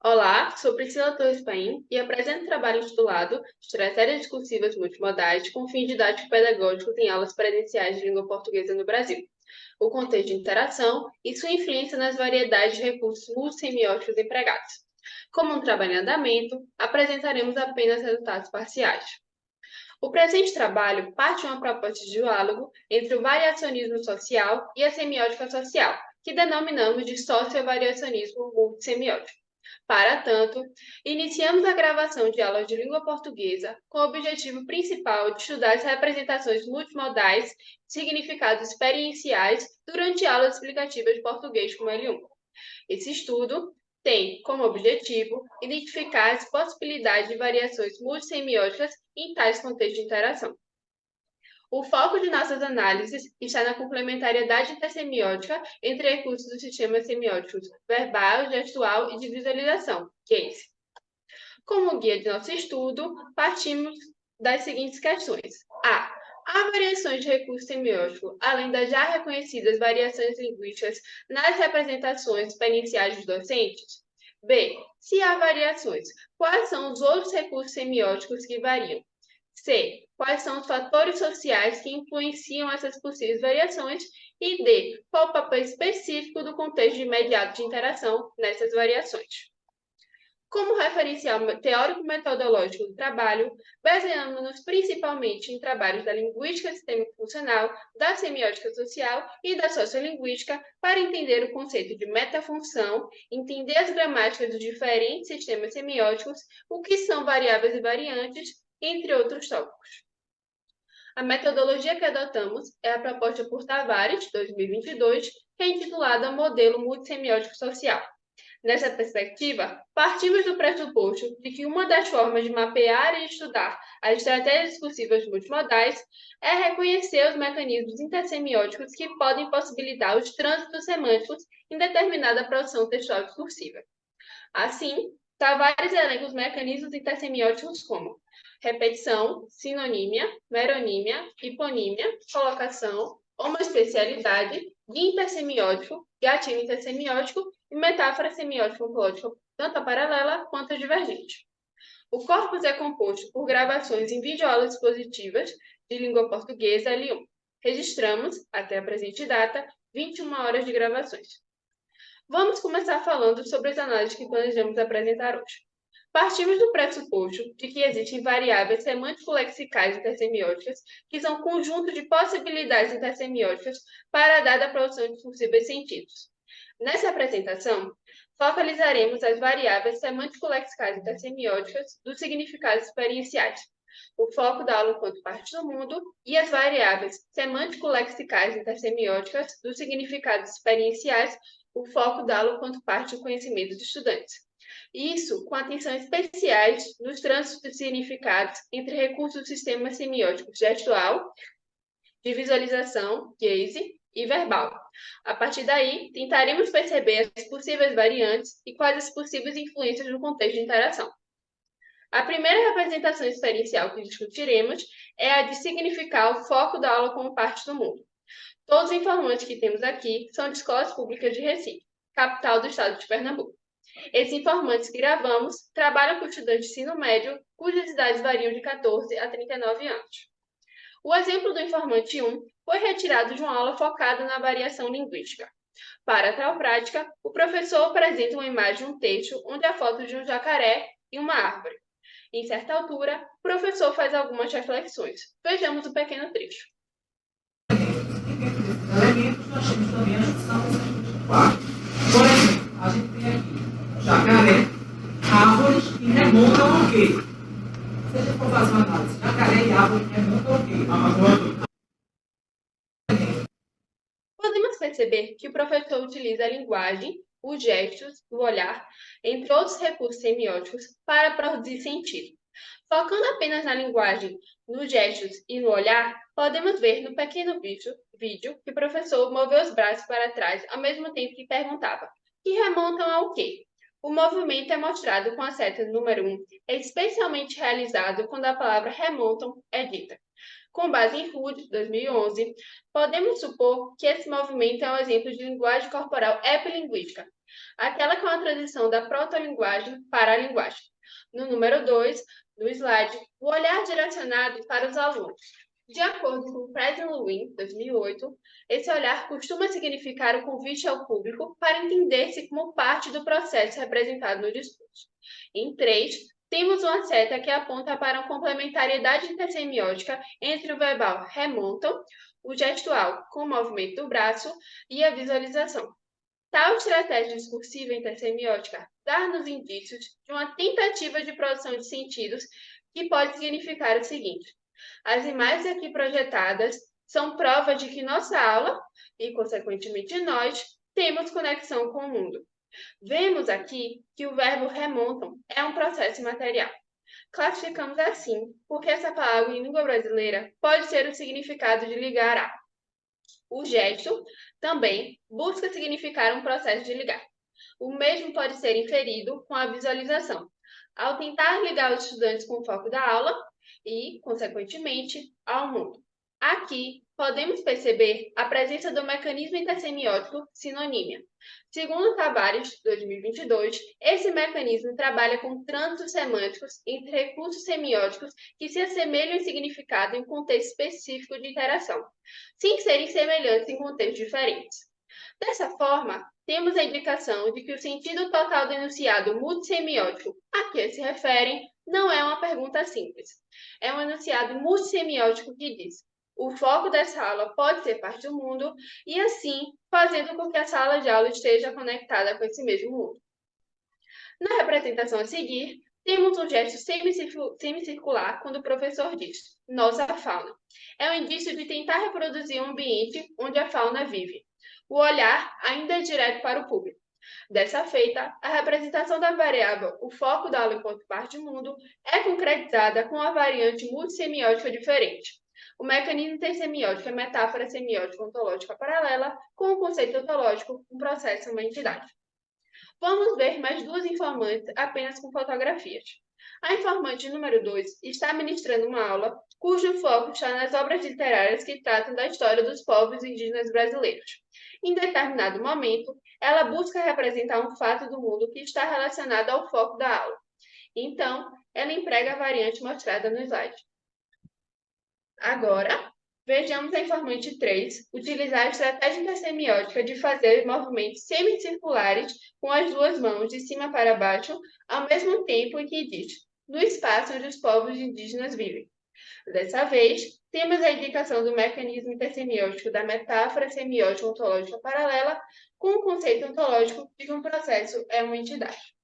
Olá, sou Priscila Torres Paim e apresento trabalho intitulado Estratégias Discursivas Multimodais com fins didático-pedagógicos em aulas presenciais de língua portuguesa no Brasil. O contexto de interação e sua influência nas variedades de recursos multissemióticos empregados. Como um trabalho em andamento, apresentaremos apenas resultados parciais. O presente trabalho parte de uma proposta de diálogo entre o variacionismo social e a semiótica social, que denominamos de socio-variacionismo multissemiótico. Para tanto, iniciamos a gravação de aulas de língua portuguesa com o objetivo principal de estudar as representações multimodais de significados experienciais durante aulas explicativas de português como L1. Esse estudo tem como objetivo identificar as possibilidades de variações multissemióticas em tais contextos de interação. O foco de nossas análises está na complementariedade intersemiótica entre recursos dos sistemas semióticos verbal, gestual e de visualização, CASE. Como guia de nosso estudo, partimos das seguintes questões. A. Há variações de recurso semiótico, além das já reconhecidas variações linguísticas nas representações experienciais dos docentes? B. Se há variações, quais são os outros recursos semióticos que variam? C. Quais são os fatores sociais que influenciam essas possíveis variações? E D. Qual o papel específico do contexto imediato de interação nessas variações? Como referencial teórico-metodológico do trabalho, baseamos-nos principalmente em trabalhos da linguística sistêmico-funcional, da semiótica social e da sociolinguística para entender o conceito de metafunção, entender as gramáticas dos diferentes sistemas semióticos, o que são variáveis e variantes, entre outros tópicos. A metodologia que adotamos é a proposta por Tavares, 2022, que é intitulada Modelo Multissemiótico Social. Nessa perspectiva, partimos do pressuposto de que uma das formas de mapear e estudar as estratégias discursivas multimodais é reconhecer os mecanismos intersemióticos que podem possibilitar os trânsitos semânticos em determinada produção textual discursiva. Assim, Tavares elenca os mecanismos intersemióticos como repetição, sinonímia, meronímia, hiponímia, colocação, homoespecialidade, guia intersemiótico, gatilho intersemiótico e metáfora semiótico-ontológica, tanto paralela quanto divergente. O corpus é composto por gravações em videoaulas expositivas de língua portuguesa L1. Registramos, até a presente data, 21 horas de gravações. Vamos começar falando sobre as análises que planejamos apresentar hoje. Partimos do pressuposto de que existem variáveis semântico-lexicais intersemióticas, que são conjunto de possibilidades intersemióticas para a dada produção discursiva de sentidos. Nessa apresentação, focalizaremos as variáveis semântico-lexicais intersemióticas dos significados experienciais, o foco da aula enquanto parte do mundo, e as variáveis semântico-lexicais intersemióticas dos significados experienciais, o foco da aula enquanto parte do conhecimento dos estudantes. Isso com atenção especiais nos trânsitos de significados entre recursos do sistema semiótico gestual, de visualização, gaze, e verbal. A partir daí, tentaremos perceber as possíveis variantes e quais as possíveis influências no contexto de interação. A primeira representação experiencial que discutiremos é a de significar o foco da aula como parte do mundo. Todos os informantes que temos aqui são de escolas públicas de Recife, capital do estado de Pernambuco. Esses informantes que gravamos trabalham com estudantes de ensino médio, cujas idades variam de 14 a 39 anos. O exemplo do informante 1 foi retirado de uma aula focada na variação linguística. Para tal prática, o professor apresenta uma imagem de um texto onde há foto de um jacaré e uma árvore. Em certa altura, o professor faz algumas reflexões. Vejamos o pequeno trecho. Elementos nós temos também a junção dessas partes. Por exemplo, a gente tem aqui jacaré, árvores que remontam ao quê? Se a gente for fazer uma análise, jacaré e árvore remontam ao quê? Podemos perceber que o professor utiliza a linguagem, os gestos, o olhar, entre outros recursos semióticos, para produzir sentido. Focando apenas na linguagem, nos gestos e no olhar, podemos ver no pequeno vídeo que o professor moveu os braços para trás ao mesmo tempo que perguntava: que remontam ao quê? O movimento é mostrado com a seta número 1, é especialmente realizado quando a palavra remontam é dita. Com base em Hood, 2011, podemos supor que esse movimento é um exemplo de linguagem corporal epilinguística, aquela que é uma transição da protolinguagem para a linguagem. No número 2 do slide, o olhar direcionado para os alunos. De acordo com Fred Lewin, 2008, esse olhar costuma significar o convite ao público para entender-se como parte do processo representado no discurso. Em 3, temos uma seta que aponta para uma complementariedade intersemiótica entre o verbal remontam, o gestual com o movimento do braço e a visualização. Tal estratégia discursiva intersemiótica dá-nos indícios de uma tentativa de produção de sentidos que pode significar o seguinte: as imagens aqui projetadas são prova de que nossa aula, e consequentemente nós, temos conexão com o mundo. Vemos aqui que o verbo remontam é um processo material. Classificamos assim porque essa palavra em língua brasileira pode ter o significado de ligar a. O gesto também busca significar um processo de ligar. O mesmo pode ser inferido com a visualização, ao tentar ligar os estudantes com o foco da aula e, consequentemente, ao mundo. Aqui, podemos perceber a presença do mecanismo intersemiótico sinonímia. Segundo Tavares, 2022, esse mecanismo trabalha com trânsitos semânticos entre recursos semióticos que se assemelham em significado em contexto específico de interação, sem serem semelhantes em contextos diferentes. Dessa forma, temos a indicação de que o sentido total do enunciado multissemiótico a que se referem não é uma pergunta simples. É um enunciado multissemiótico que diz: o foco dessa aula pode ser parte do mundo e, assim, fazendo com que a sala de aula esteja conectada com esse mesmo mundo. Na representação a seguir, temos um gesto semicircular quando o professor diz: nossa fauna. É um indício de tentar reproduzir um ambiente onde a fauna vive. O olhar ainda é direto para o público. Dessa feita, a representação da variável, o foco da aula enquanto parte do mundo, é concretizada com a variante multissemiótica diferente. O mecanismo intersemiótico é metáfora semiótica ontológica paralela, com o conceito ontológico, um processo, uma entidade. Vamos ver mais duas informantes apenas com fotografias. A informante número 2 está ministrando uma aula cujo foco está nas obras literárias que tratam da história dos povos indígenas brasileiros. Em determinado momento, ela busca representar um fato do mundo que está relacionado ao foco da aula. Então, ela emprega a variante mostrada no slide. Agora, vejamos a informante 3 utilizar a estratégia intersemiótica de fazer movimentos semicirculares com as duas mãos de cima para baixo, ao mesmo tempo em que diz: no espaço onde os povos indígenas vivem. Dessa vez, temos a indicação do mecanismo intersemiótico da metáfora semiótica ontológica paralela com o conceito ontológico de que um processo é uma entidade.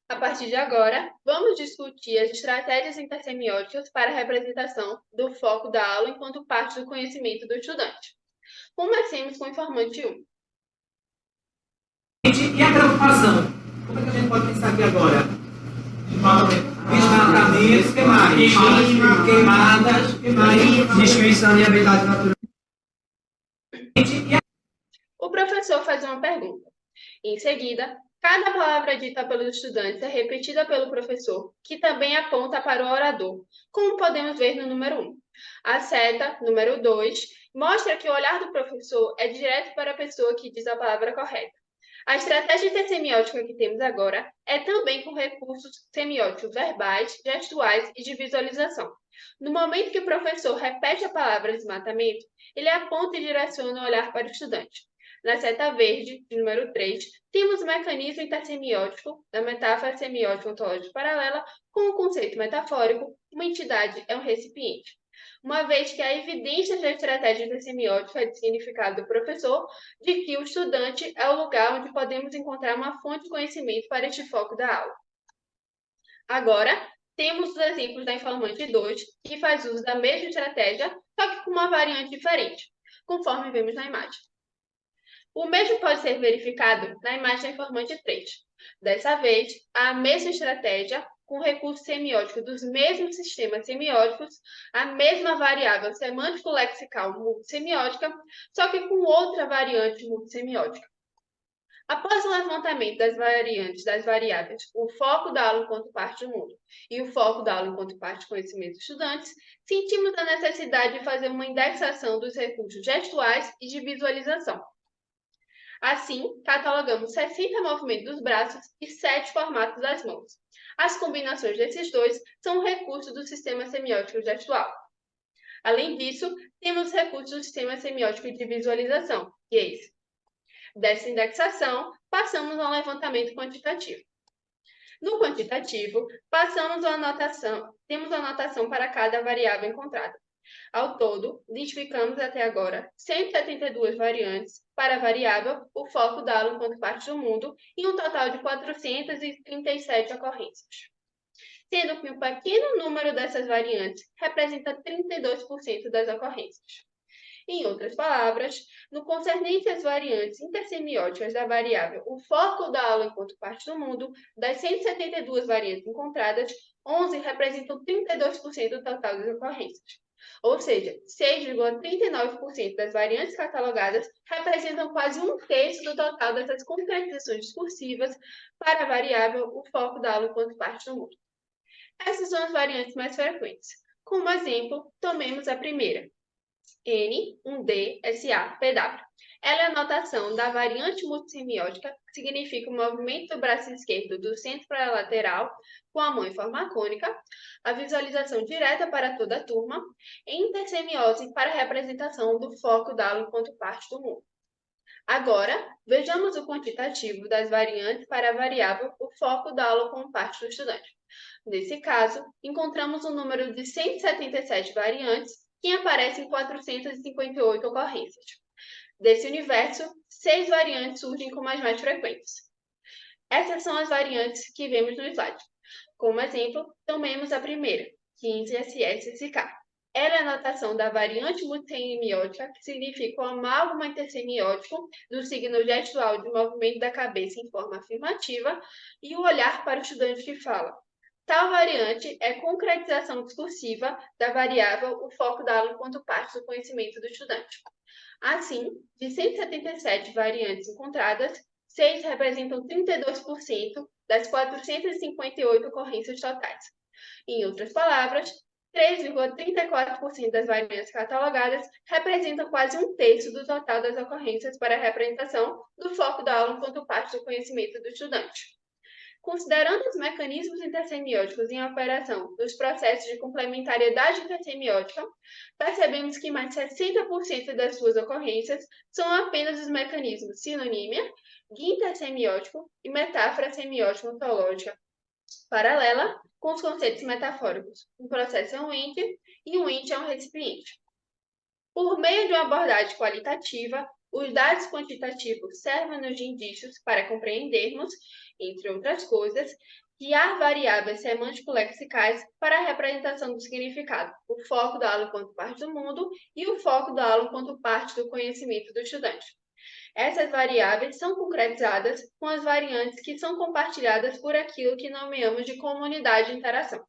A partir de agora, vamos discutir as estratégias intersemióticas para a representação do foco da aula enquanto parte do conhecimento do estudante. Comecemos com o informante 1. E a preocupação? Como é que a gente pode pensar aqui agora? Desmatamento, que mais? Queimadas, que mais? Destruição de habitat natural. O professor faz uma pergunta. Em seguida, cada palavra dita pelos estudantes é repetida pelo professor, que também aponta para o orador, como podemos ver no número 1. A seta, número 2, mostra que o olhar do professor é direto para a pessoa que diz a palavra correta. A estratégia intersemiótica que temos agora é também com recursos semióticos verbais, gestuais e de visualização. No momento que o professor repete a palavra desmatamento, ele aponta e direciona o olhar para o estudante. Na seta verde, de número 3, temos o mecanismo intersemiótico da metáfora semiótica ontológica paralela com o conceito metafórico: uma entidade é um recipiente. Uma vez que a evidência da estratégia intersemiótica é de significado do professor, de que o estudante é o lugar onde podemos encontrar uma fonte de conhecimento para este foco da aula. Agora, temos os exemplos da informante 2, que faz uso da mesma estratégia, só que com uma variante diferente, conforme vemos na imagem. O mesmo pode ser verificado na imagem da informante 3. Dessa vez, a mesma estratégia, com recurso semiótico dos mesmos sistemas semióticos, a mesma variável semântico-lexical multissemiótica, só que com outra variante multissemiótica. Após o levantamento das variantes das variáveis, o foco da aula enquanto parte do mundo e o foco da aula enquanto parte do conhecimento dos estudantes, sentimos a necessidade de fazer uma indexação dos recursos gestuais e de visualização. Assim, catalogamos 60 movimentos dos braços e 7 formatos das mãos. As combinações desses dois são recursos do sistema semiótico gestual. Além disso, temos recursos do sistema semiótico de visualização, GAZE. Dessa indexação, passamos ao levantamento quantitativo. No quantitativo, temos a anotação para cada variável encontrada. Ao todo, identificamos até agora 172 variantes para a variável o foco da aula enquanto parte do mundo e um total de 437 ocorrências. Sendo que um pequeno número dessas variantes representa 32% das ocorrências. Em outras palavras, no concernente às variantes intersemióticas da variável o foco da aula enquanto parte do mundo, das 172 variantes encontradas, 11 representam 32% do total das ocorrências. Ou seja, 6,39% das variantes catalogadas representam quase um terço do total dessas concretizações discursivas para a variável o foco da aula enquanto parte do mundo. Essas são as variantes mais frequentes. Como exemplo, tomemos a primeira, N1D-SA-PW. Ela é a notação da variante multissemiótica, que significa o movimento do braço esquerdo do centro para a lateral, com a mão em forma cônica, a visualização direta para toda a turma, e intersemiose para a representação do foco da aula enquanto parte do mundo. Agora, vejamos o quantitativo das variantes para a variável o foco da aula como parte do estudante. Nesse caso, encontramos um número de 177 variantes que aparecem em 458 ocorrências. Desse universo, 6 variantes surgem como as mais frequentes. Essas são as variantes que vemos no slide. Como exemplo, tomemos a primeira, 15SS-SK. Ela é a notação da variante multissemiótica, que significa o amálgama intersemiótico do signo gestual de movimento da cabeça em forma afirmativa e o olhar para o estudante que fala. Tal variante é concretização discursiva da variável o foco da aula enquanto parte do conhecimento do estudante. Assim, de 177 variantes encontradas, 6 representam 32% das 458 ocorrências totais. Em outras palavras, 3,34% das variantes catalogadas representam quase um terço do total das ocorrências para a representação do foco da aula enquanto parte do conhecimento do estudante. Considerando os mecanismos intersemióticos em operação nos processos de complementariedade intersemiótica, percebemos que mais de 60% das suas ocorrências são apenas os mecanismos sinonímia, guia intersemiótico e metáfora semiótico-ontológica, paralela com os conceitos metafóricos. Um processo é um ente e um ente é um recipiente. Por meio de uma abordagem qualitativa, os dados quantitativos servem-nos de indícios para compreendermos, entre outras coisas, guiar variáveis semântico-lexicais para a representação do significado, o foco da aula enquanto parte do mundo e o foco da aula enquanto parte do conhecimento do estudante. Essas variáveis são concretizadas com as variantes que são compartilhadas por aquilo que nomeamos de comunidade de interação.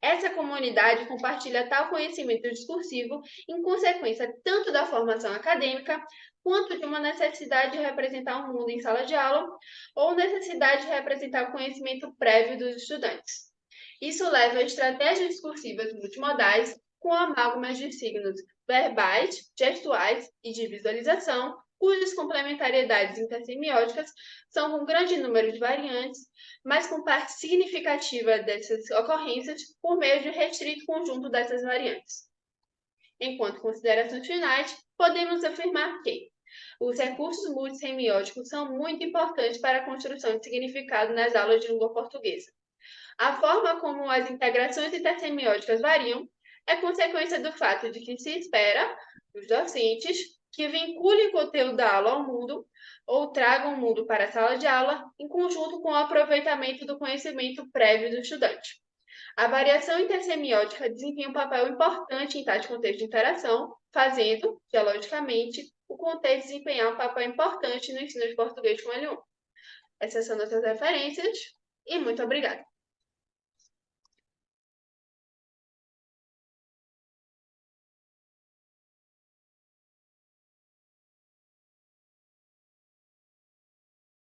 Essa comunidade compartilha tal conhecimento discursivo em consequência tanto da formação acadêmica, quanto de uma necessidade de representar o mundo em sala de aula, ou necessidade de representar o conhecimento prévio dos estudantes. Isso leva a estratégias discursivas multimodais com amálgamas de signos verbais, gestuais e de visualização, cujas complementariedades intersemióticas são com grande número de variantes, mas com parte significativa dessas ocorrências por meio de restrito conjunto dessas variantes. Enquanto considerações finais, podemos afirmar que os recursos multissemióticos são muito importantes para a construção de significado nas aulas de língua portuguesa. A forma como as integrações intersemióticas variam é consequência do fato de que se espera dos docentes que vinculem o conteúdo da aula ao mundo ou tragam o mundo para a sala de aula em conjunto com o aproveitamento do conhecimento prévio do estudante. A variação intersemiótica desempenha um papel importante em tais contextos de interação, fazendo, geologicamente, o contexto desempenhar um papel importante no ensino de português com L1. Essas são nossas referências e muito obrigada.